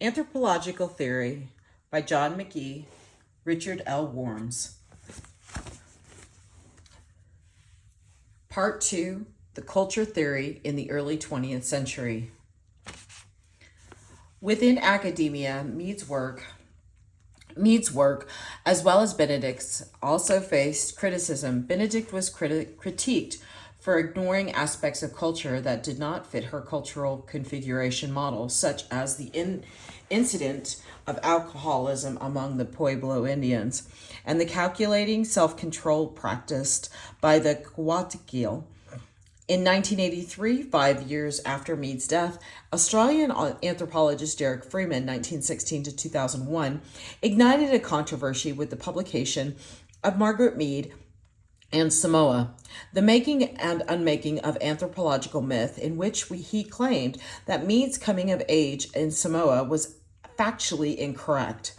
Anthropological Theory by John McGee, Richard L. Worms. Part 2, The Culture Theory in the Early 20th Century. Within academia, Mead's work, as well as Benedict's, also faced criticism. Benedict was critiqued for ignoring aspects of culture that did not fit her cultural configuration model, such as the incident of alcoholism among the Pueblo Indians and the calculating self-control practiced by the Coatlicue. In 1983, 5 years after Mead's death, Australian anthropologist Derek Freeman, 1916 to 2001, ignited a controversy with the publication of Margaret Mead and Samoa, The Making and Unmaking of Anthropological Myth, in which he claimed that Mead's coming of age in Samoa was factually incorrect.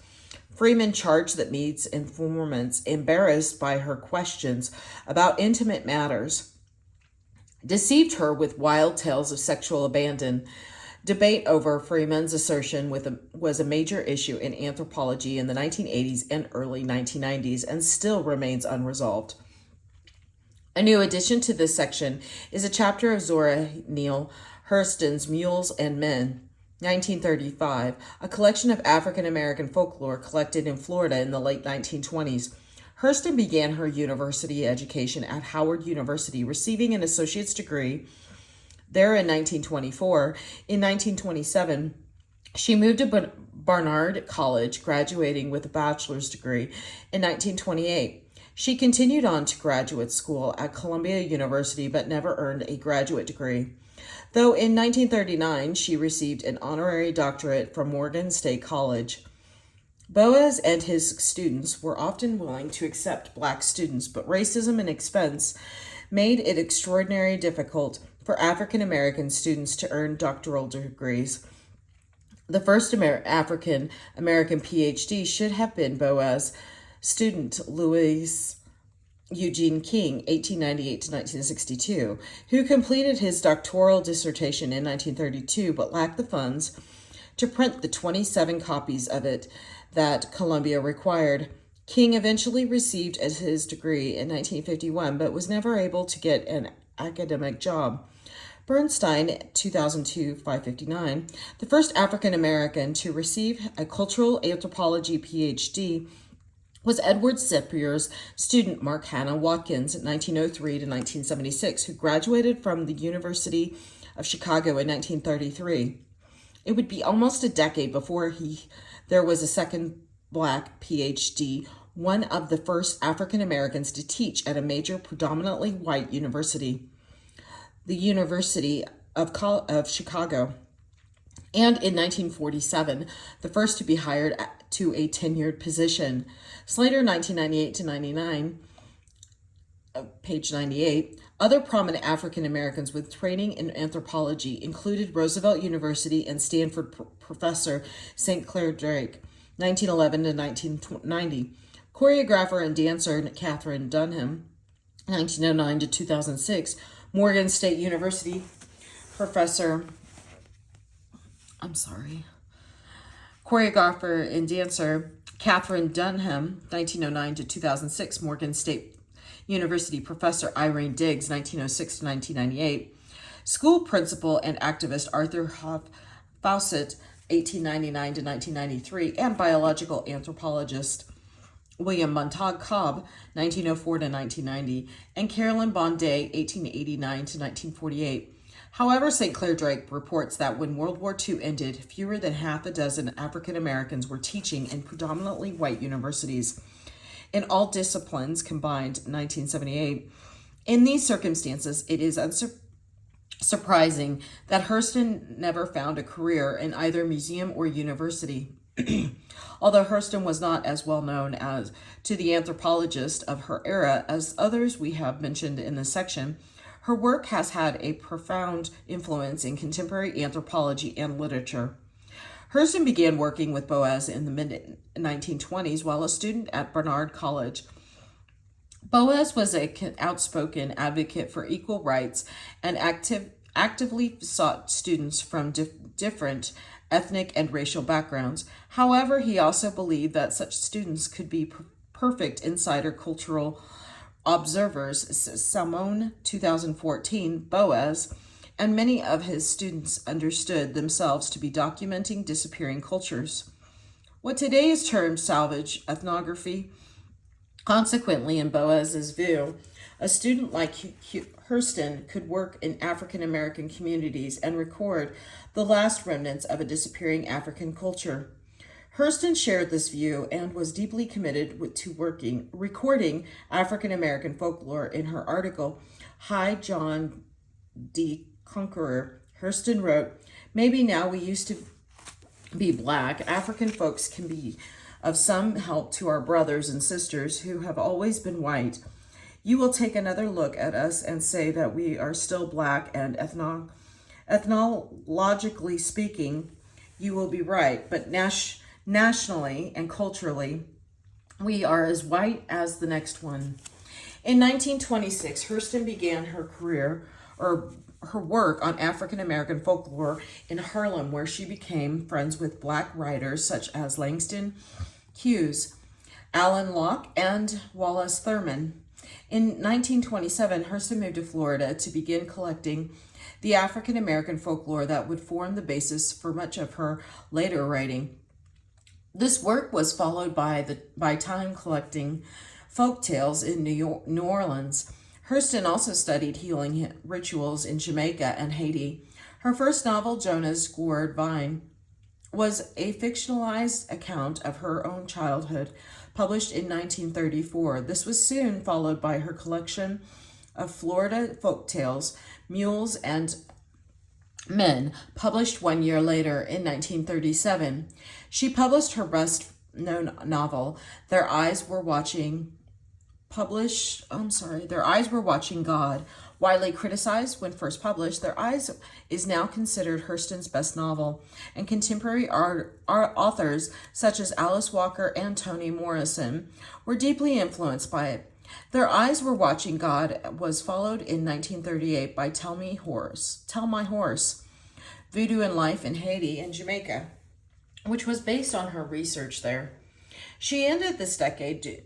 Freeman charged that Mead's informants, embarrassed by her questions about intimate matters, deceived her with wild tales of sexual abandon. Debate over Freeman's assertion was a major issue in anthropology in the 1980s and early 1990s and still remains unresolved. A new addition to this section is a chapter of Zora Neale Hurston's Mules and Men, 1935, a collection of African American folklore collected in Florida in the late 1920s. Hurston began her university education at Howard University, receiving an associate's degree there in 1924. In 1927, she moved to Barnard College, graduating with a bachelor's degree in 1928. She continued on to graduate school at Columbia University but never earned a graduate degree, though in 1939 she received an honorary doctorate from Morgan State College. Boas and his students were often willing to accept black students, but racism and expense made it extraordinarily difficult for African American students to earn doctoral degrees. The first African American PhD should have been Boas' student Louis Eugene King, 1898 to 1962, who completed his doctoral dissertation in 1932 but lacked the funds to print the 27 copies of it that Columbia required. King eventually received his degree in 1951 but was never able to get an academic job. Bernstein, 2002, 559, the first African American to receive a cultural anthropology PhD, was Edward Sepier's student Mark Hanna Watkins, 1903 to 1976, who graduated from the University of Chicago in 1933. It would be almost a decade before there was a second black PhD, one of the first African Americans to teach at a major predominantly white university, the University of Chicago, and in 1947, the first to be hired to a tenured position. Slater, 1998 to 99, page 98. Other prominent African Americans with training in anthropology included Roosevelt University and Stanford professor St. Clair Drake, 1911 to 1990. Choreographer and dancer Katherine Dunham, 1909 to 2006. Morgan State University choreographer and dancer Katherine Dunham, 1909 to 2006. Morgan State University professor Irene Diggs, 1906 to 1998. School principal and activist Arthur Fawcett, 1899 to 1993, and biological anthropologist William Montague Cobb, 1904 to 1990, and Carolyn Bonday, 1889 to 1948. However, St. Clair Drake reports that when World War II ended, fewer than half a dozen African Americans were teaching in predominantly white universities in all disciplines combined, 1978. In these circumstances, it is unsurprising that Hurston never found a career in either museum or university. Although Hurston was not as well known as to the anthropologists of her era as others we have mentioned in this section, her work has had a profound influence in contemporary anthropology and literature. Hurston began working with Boas in the mid-1920s while a student at Barnard College. Boas was an outspoken advocate for equal rights and actively sought students from different ethnic and racial backgrounds. However, he also believed that such students could be perfect insider cultural observers. Simone, 2014, Boas, and many of his students understood themselves to be documenting disappearing cultures. What today is termed salvage ethnography. Consequently, in Boas's view, a student like Hurston could work in African American communities and record the last remnants of a disappearing African culture. Hurston shared this view and was deeply committed to recording African American folklore. In her article, Hi John D. Conqueror, Hurston wrote, "Maybe now we used to be black, African folks can be of some help to our brothers and sisters who have always been white. You will take another look at us and say that we are still black, and ethnologically speaking, you will be right, but nationally and culturally, we are as white as the next one." In 1926, Hurston began her work on African American folklore in Harlem, where she became friends with black writers such as Langston Hughes, Alan Locke, and Wallace Thurman. In 1927, Hurston moved to Florida to begin collecting the African American folklore that would form the basis for much of her later writing. This work was followed by time collecting folk tales in New Orleans. Hurston also studied healing rituals in Jamaica and Haiti. Her first novel, Jonah's Gourd Vine, was a fictionalized account of her own childhood, published in 1934. This was soon followed by her collection of Florida folk tales, Mules and Men, published 1 year later in 1937. She published her best-known novel, Their Eyes Were Watching God. Widely criticized when first published, Their Eyes is now considered Hurston's best novel, and contemporary authors such as Alice Walker and Toni Morrison were deeply influenced by it. Their Eyes Were Watching God was followed in 1938 by Tell My Horse, Voodoo and Life in Haiti and Jamaica, which was based on her research there. She ended this decade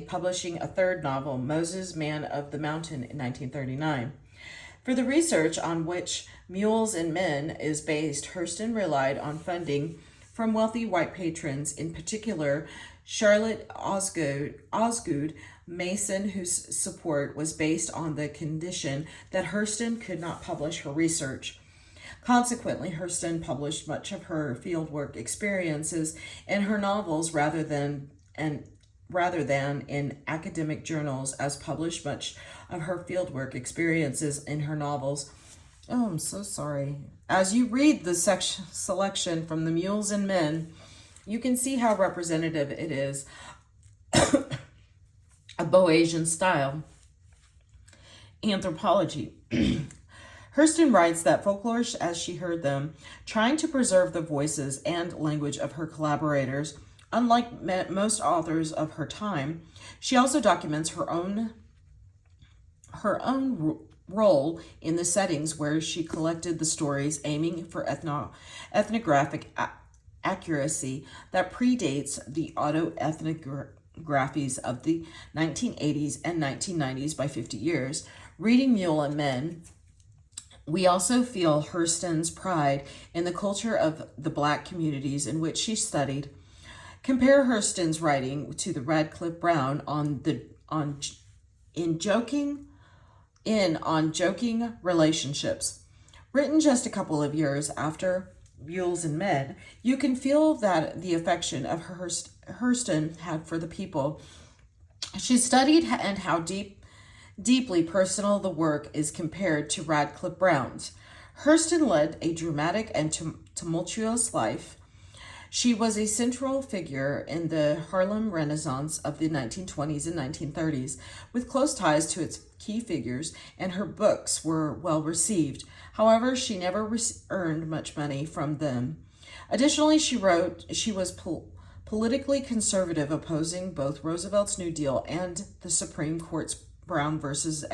publishing a third novel, Moses, Man of the Mountain, in 1939. For the research on which Mules and Men is based, Hurston relied on funding from wealthy white patrons, in particular Charlotte Osgood Mason, whose support was based on the condition that Hurston could not publish her research. Consequently, Hurston published much of her fieldwork experiences in her novels rather than in academic journals, as published much of her fieldwork experiences in her novels. Oh, I'm so sorry. As you read the selection from the Mules and Men, you can see how representative it is of Boasian style. Anthropology. Hurston writes that folklore as she heard them, trying to preserve the voices and language of her collaborators. Unlike most authors of her time, she also documents her own role in the settings where she collected the stories, aiming for ethnographic accuracy that predates the autoethnographies of the 1980s and 1990s by 50 years. Reading Mule and Men, we also feel Hurston's pride in the culture of the Black communities in which she studied. Compare Hurston's writing to the Radcliffe Brown on joking relationships. Written just a couple of years after Mules and Men, you can feel that the affection of Hurston had for the people she studied and how deeply personal the work is compared to Radcliffe Brown's. Hurston led a dramatic and tumultuous life. She was a central figure in the Harlem Renaissance of the 1920s and 1930s, with close ties to its key figures, and her books were well received. However, she never earned much money from them. Additionally, she was politically conservative, opposing both Roosevelt's New Deal and the Supreme Court's Brown versus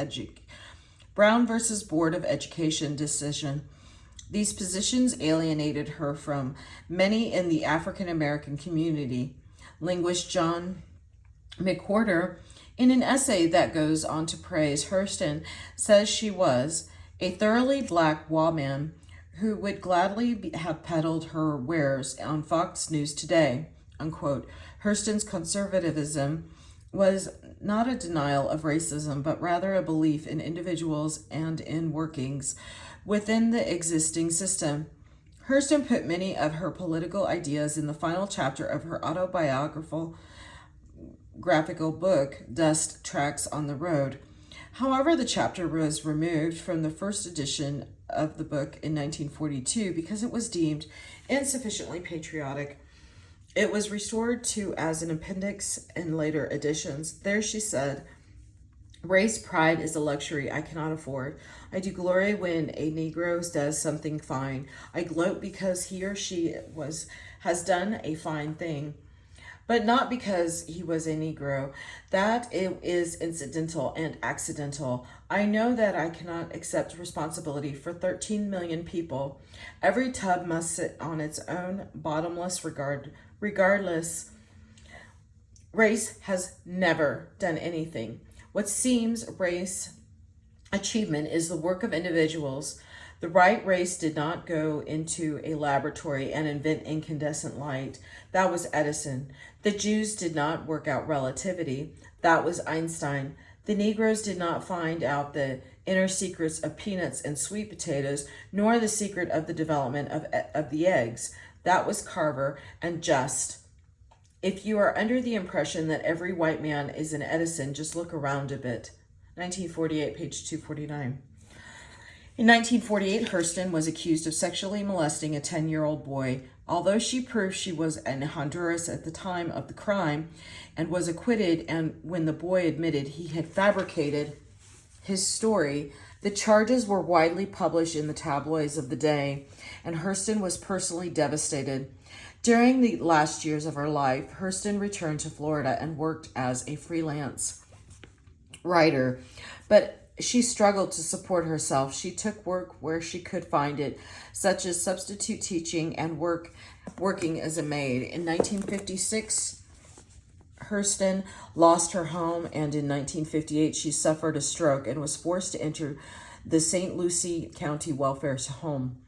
Board of Education decision. These positions alienated her from many in the African American community. Linguist John McWhorter, in an essay that goes on to praise Hurston, says she was a thoroughly black woman who would gladly have peddled her wares on Fox News Today, unquote. Hurston's conservatism was not a denial of racism, but rather a belief in individuals and in workings within the existing system. Hurston put many of her political ideas in the final chapter of her autobiographical book, Dust Tracks on the Road. However, the chapter was removed from the first edition of the book in 1942 because it was deemed insufficiently patriotic. It was restored to as an appendix in later editions. There she said, "Race pride is a luxury I cannot afford. I do glory when a Negro does something fine. I gloat because he or she has done a fine thing, but not because he was a Negro. That it is incidental and accidental. I know that I cannot accept responsibility for 13 million people. Every tub must sit on its own bottomless regardless. Race has never done anything. What seems race achievement is the work of individuals. The right race did not go into a laboratory and invent incandescent light. That was Edison. The Jews did not work out relativity. That was Einstein. The Negroes did not find out the inner secrets of peanuts and sweet potatoes, nor the secret of the development of the eggs. That was Carver and Just. If you are under the impression that every white man is an Edison, just look around a bit." 1948, page 249. In 1948, Hurston was accused of sexually molesting a 10-year-old boy. Although she proved she was in Honduras at the time of the crime and was acquitted, and when the boy admitted he had fabricated his story, the charges were widely published in the tabloids of the day, and Hurston was personally devastated. During the last years of her life, Hurston returned to Florida and worked as a freelance writer, but she struggled to support herself. She took work where she could find it, such as substitute teaching and working as a maid. In 1956, Hurston lost her home, and in 1958, she suffered a stroke and was forced to enter the St. Lucie County Welfare Home.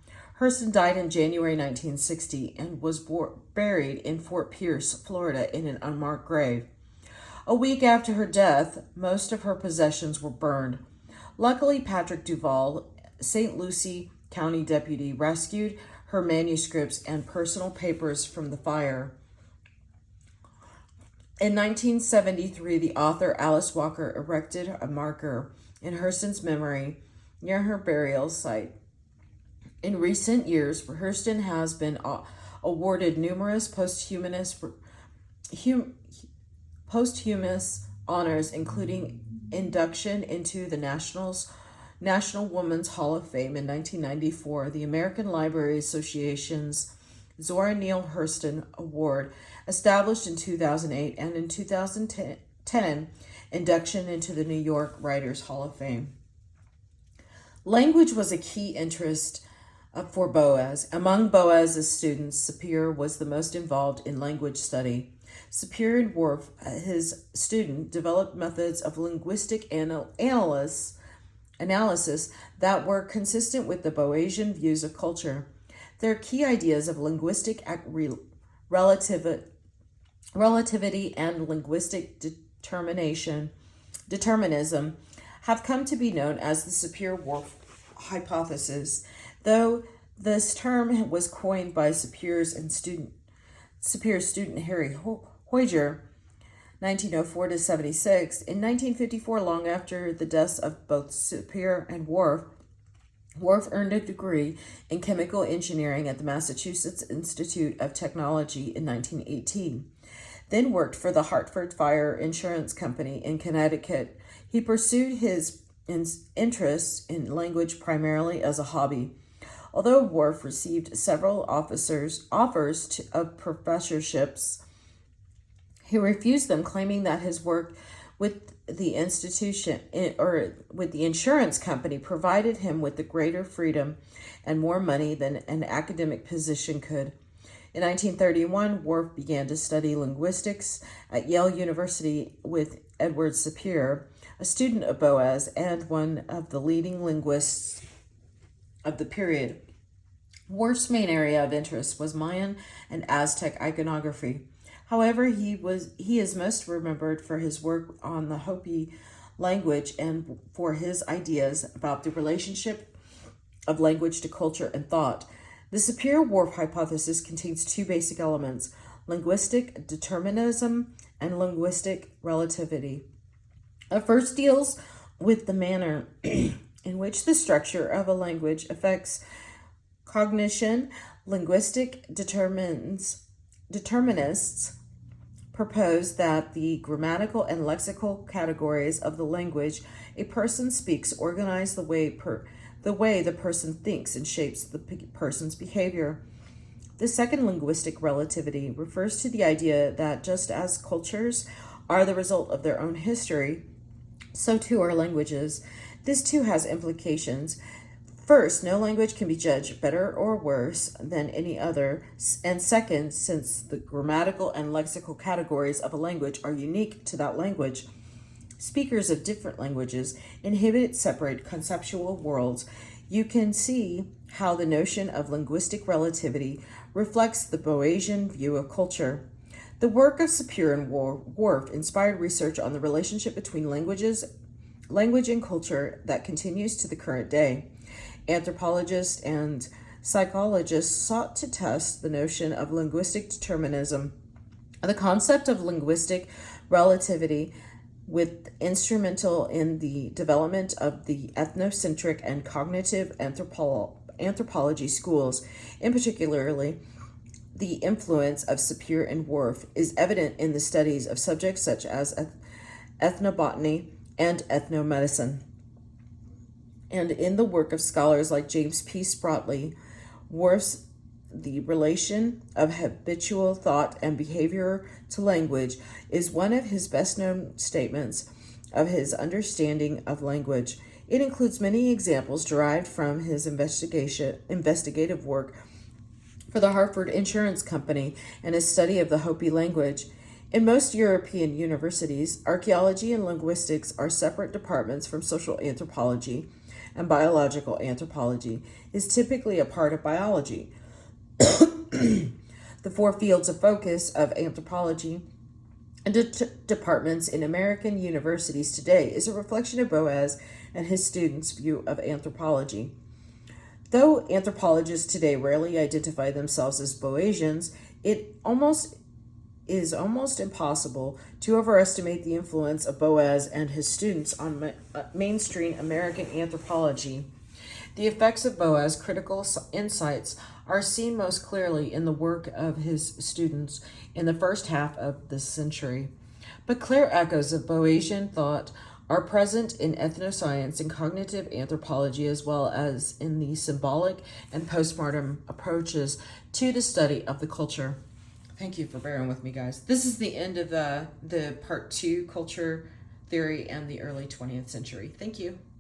Hurston died in January 1960 and was buried in Fort Pierce, Florida, in an unmarked grave. A week after her death, most of her possessions were burned. Luckily, Patrick Duval, St. Lucie County deputy, rescued her manuscripts and personal papers from the fire. In 1973, the author Alice Walker erected a marker in Hurston's memory near her burial site. In recent years, Hurston has been awarded numerous posthumous honors, including induction into the National Women's Hall of Fame in 1994, the American Library Association's Zora Neale Hurston Award, established in 2008, and in 2010, induction into the New York Writers Hall of Fame. Language was a key interest for Boas. Among Boas's students, Sapir was the most involved in language study. Sapir and Worf, his student, developed methods of linguistic analysis that were consistent with the Boasian views of culture. Their key ideas of linguistic relativity and linguistic determinism have come to be known as the Sapir-Whorf hypothesis, though this term was coined by Sapir's student Harry Hoyger, 1904 to 76. In 1954, long after the deaths of both Sapir and Worf earned a degree in chemical engineering at the Massachusetts Institute of Technology in 1918, then worked for the Hartford Fire Insurance Company in Connecticut. He pursued his interests in language primarily as a hobby. Although Worf received several offers of professorships, he refused them, claiming that his work with the institution or with the insurance company provided him with the greater freedom and more money than an academic position could. In 1931, Worf began to study linguistics at Yale University with Edward Sapir, a student of Boas and one of the leading linguists of the period. Worf's main area of interest was Mayan and Aztec iconography. However, he is most remembered for his work on the Hopi language and for his ideas about the relationship of language to culture and thought. The Sapir-Whorf hypothesis contains two basic elements: linguistic determinism and linguistic relativity. It first deals with the manner in which the structure of a language affects cognition. Linguistic determinists propose that the grammatical and lexical categories of the language a person speaks organize the way the person thinks and shapes the person's behavior. The second, linguistic relativity, refers to the idea that just as cultures are the result of their own history, so too are languages. This too has implications. First, no language can be judged better or worse than any other. And second, since the grammatical and lexical categories of a language are unique to that language, speakers of different languages inhibit separate conceptual worlds. You can see how the notion of linguistic relativity reflects the Boasian view of culture. The work of Sapir and Whorf inspired research on the relationship between language and culture that continues to the current day. Anthropologists and psychologists sought to test the notion of linguistic determinism. The concept of linguistic relativity was instrumental in the development of the ethnocentric and cognitive anthropology schools. In particularly, the influence of Sapir and Whorf is evident in the studies of subjects such as ethnobotany and ethnomedicine, and in the work of scholars like James P. Spratley. Whorf's The Relation of Habitual Thought and Behavior to Language is one of his best-known statements of his understanding of language. It includes many examples derived from his investigative work for the Hartford Insurance Company and his study of the Hopi language. In most European universities, archaeology and linguistics are separate departments from social anthropology, and biological anthropology is typically a part of biology. The four fields of focus of anthropology and departments in American universities today is a reflection of Boas and his students' view of anthropology. Though anthropologists today rarely identify themselves as Boasians, it is almost impossible to overestimate the influence of Boas and his students on mainstream American anthropology. The effects of Boas' critical insights are seen most clearly in the work of his students in the first half of this century. But clear echoes of Boasian thought are present in ethnoscience and cognitive anthropology, as well as in the symbolic and postmortem approaches to the study of the culture. Thank you for bearing with me, guys. This is the end of the part 2, culture theory and the early 20th century. Thank you.